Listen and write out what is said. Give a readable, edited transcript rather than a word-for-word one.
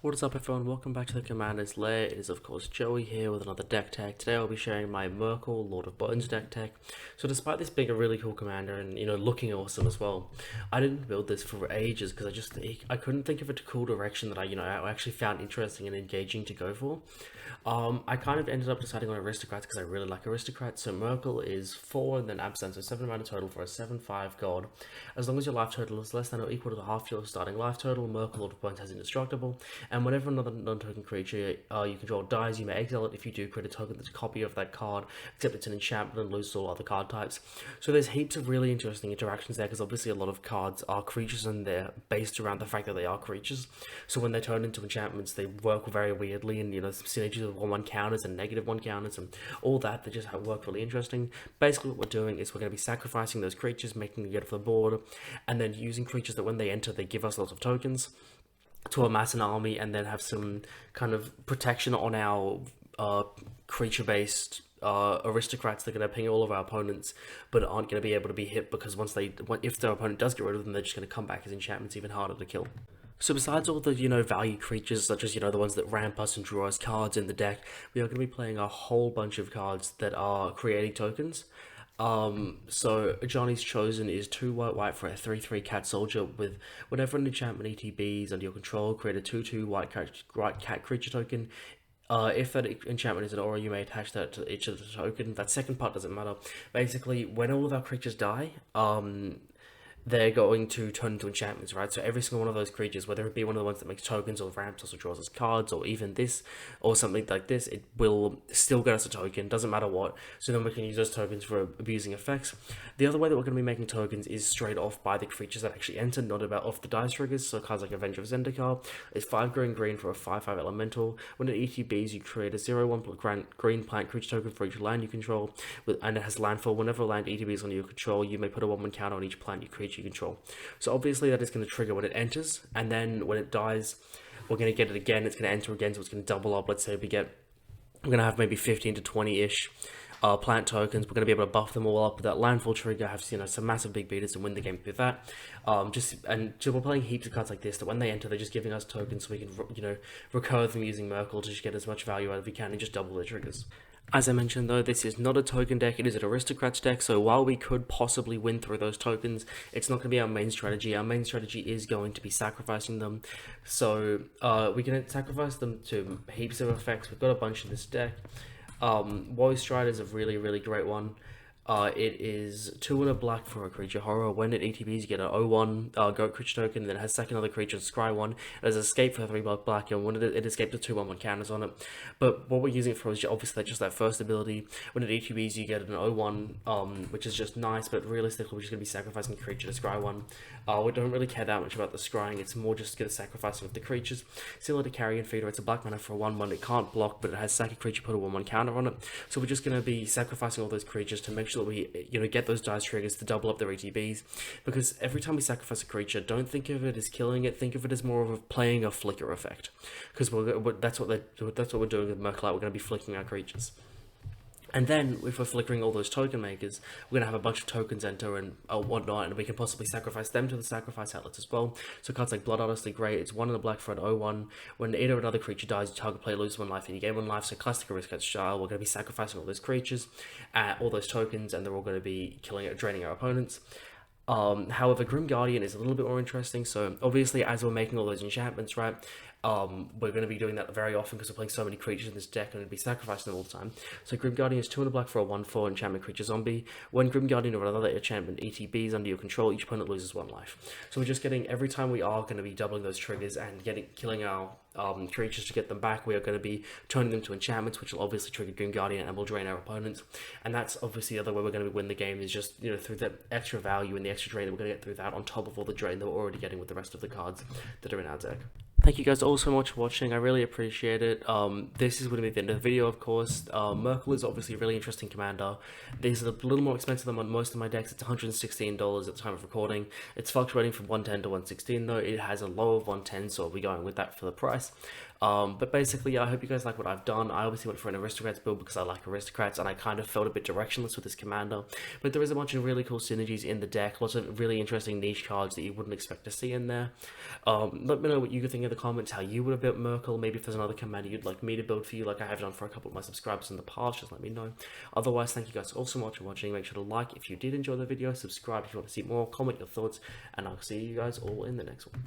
What is up everyone, welcome back to the Commander's Lair. It is of course Joey here with another deck tech. Today I'll be sharing my Myrkul, Lord of Bones deck tech. So despite this being a really cool commander and looking awesome as well, I didn't build this for ages because I couldn't think of a cool direction that I actually found interesting and engaging to go for. I kind of ended up deciding on Aristocrats because I really like Aristocrats. So Myrkul is 4 and then Abzan, so 7 mana total for a 7/5 god. As long as your life total is less than or equal to half your starting life total, Myrkul, Lord of Bones, has indestructible. And whenever another non-token creature you control dies, you may exile it. If you do, create a token that's a copy of that card, except it's an enchantment and loses all other card types. So there's heaps of really interesting interactions there, because obviously a lot of cards are creatures and they're based around the fact that they are creatures. So when they turn into enchantments, they work very weirdly, and some synergies of 1/1 counters and -1 counters and all that. They just work really interesting. Basically what we're doing is we're going to be sacrificing those creatures, making them get off the board, and then using creatures that when they enter, they give us lots of tokens to amass an army, and then have some kind of protection on our creature-based aristocrats. They're going to ping all of our opponents, but aren't going to be able to be hit, because if their opponent does get rid of them, they're just going to come back as enchantments, even harder to kill. So besides all the, value creatures, such as, the ones that ramp us and draw us cards in the deck, we are going to be playing a whole bunch of cards that are creating tokens. So Johnny's Chosen is 2 white for a 3/3 cat soldier with whenever an enchantment ETBs under your control, create a 2/2 white cat creature token. If that enchantment is an aura, you may attach that to each of the token. That second part doesn't matter. Basically, when all of our creatures die, they're going to turn into enchantments, right? So every single one of those creatures, whether it be one of the ones that makes tokens or ramps us or draws us cards, or even this, or something like this, it will still get us a token, doesn't matter what. So then we can use those tokens for abusing effects. The other way that we're going to be making tokens is straight off by the creatures that actually enter, not about off the dice triggers. So cards like Avenger of Zendikar is 5 green for a 5/5 elemental. When it ETBs, you create a 0/1 green plant creature token for each land you control, and it has landfall. Whenever a land ETBs under your control, you may put a 1/1 counter on each plant you create you control. So obviously that is going to trigger when it enters, and then when it dies, we're going to get it again. It's going to enter again, so it's going to double up. Let's say we're going to have maybe 15 to 20-ish plant tokens. We're going to be able to buff them all up with that landfall trigger, have some massive big beaters, and win the game with that. So we're playing heaps of cards like this that when they enter, they're just giving us tokens, so we can recur them using Myrkul to just get as much value out as we can and just double the triggers. As I mentioned though, this is not a token deck, it is an Aristocrats deck, so while we could possibly win through those tokens, it's not going to be our main strategy. Our main strategy is going to be sacrificing them. So we can sacrifice them to heaps of effects. We've got a bunch in this deck. Woe Stride is a really great one. It is 2 and a black for a creature horror. When it ETBs, you get an 0/1 goat creature token, and then it has second other creature, scry 1. It has escape for 3 black, and when it escapes to 2/1 counters on it. But what we're using it for is obviously just that first ability. When it ETBs, you get an 0/1, which is just nice, but realistically, we're just going to be sacrificing the creature to scry 1. We don't really care that much about the scrying, it's more just going to sacrifice of the creatures. Similar to Carrion Feeder, it's a black mana for a 1/1. It can't block, but it has second creature, put a 1/1 counter on it. So we're just going to be sacrificing all those creatures to make sure that we get those dice triggers to double up their ETBs, because every time we sacrifice a creature, don't think of it as killing it, think of it as more of playing a flicker effect, because that's what we're doing with Myrkul. We're going to be flicking our creatures. And then, if we're flickering all those token makers, we're going to have a bunch of tokens enter and whatnot, and we can possibly sacrifice them to the sacrifice outlets as well. So cards like Blood Artist are great. It's 1 in the black for an 0/1. When either another creature dies, you target player loses 1 life and you gain 1 life. So classic Aristocrats style, we're going to be sacrificing all those creatures, all those tokens, and they're all going to be draining our opponents. However, Grim Guardian is a little bit more interesting. So obviously, as we're making all those enchantments, right, we're going to be doing that very often because we're playing so many creatures in this deck and going to be sacrificing them all the time. So Grim Guardian is 2 in the black for a 1/4 enchantment creature zombie. When Grim Guardian or another enchantment ETBs under your control, each opponent loses 1 life. So we're just getting, every time we are going to be doubling those triggers and killing our creatures to get them back, we are going to be turning them to enchantments, which will obviously trigger Grim Guardian and will drain our opponents. And that's obviously the other way we're going to win the game, is just through the extra value and the extra drain that we're going to get through that, on top of all the drain that we're already getting with the rest of the cards that are in our deck. Thank you guys all so much for watching, I really appreciate it. This is going to be the end of the video, of course. Myrkul is obviously a really interesting commander. These are a little more expensive than most of my decks. It's $116 at the time of recording. It's fluctuating from 110 to 116 though. It has a low of 110, so I'll be going with that for the price. But basically, yeah, I hope you guys like what I've done. I obviously went for an Aristocrats build because I like Aristocrats, and I kind of felt a bit directionless with this commander. But there is a bunch of really cool synergies in the deck, lots of really interesting niche cards that you wouldn't expect to see in there. Let me know what you think in the comments how you would have built Myrkul. Maybe if there's another commander you'd like me to build for you, like I have done for a couple of my subscribers in the past, just let me know. Otherwise, thank you guys all so much for watching. Make sure to like if you did enjoy the video, subscribe if you want to see more, comment your thoughts, and I'll see you guys all in the next one.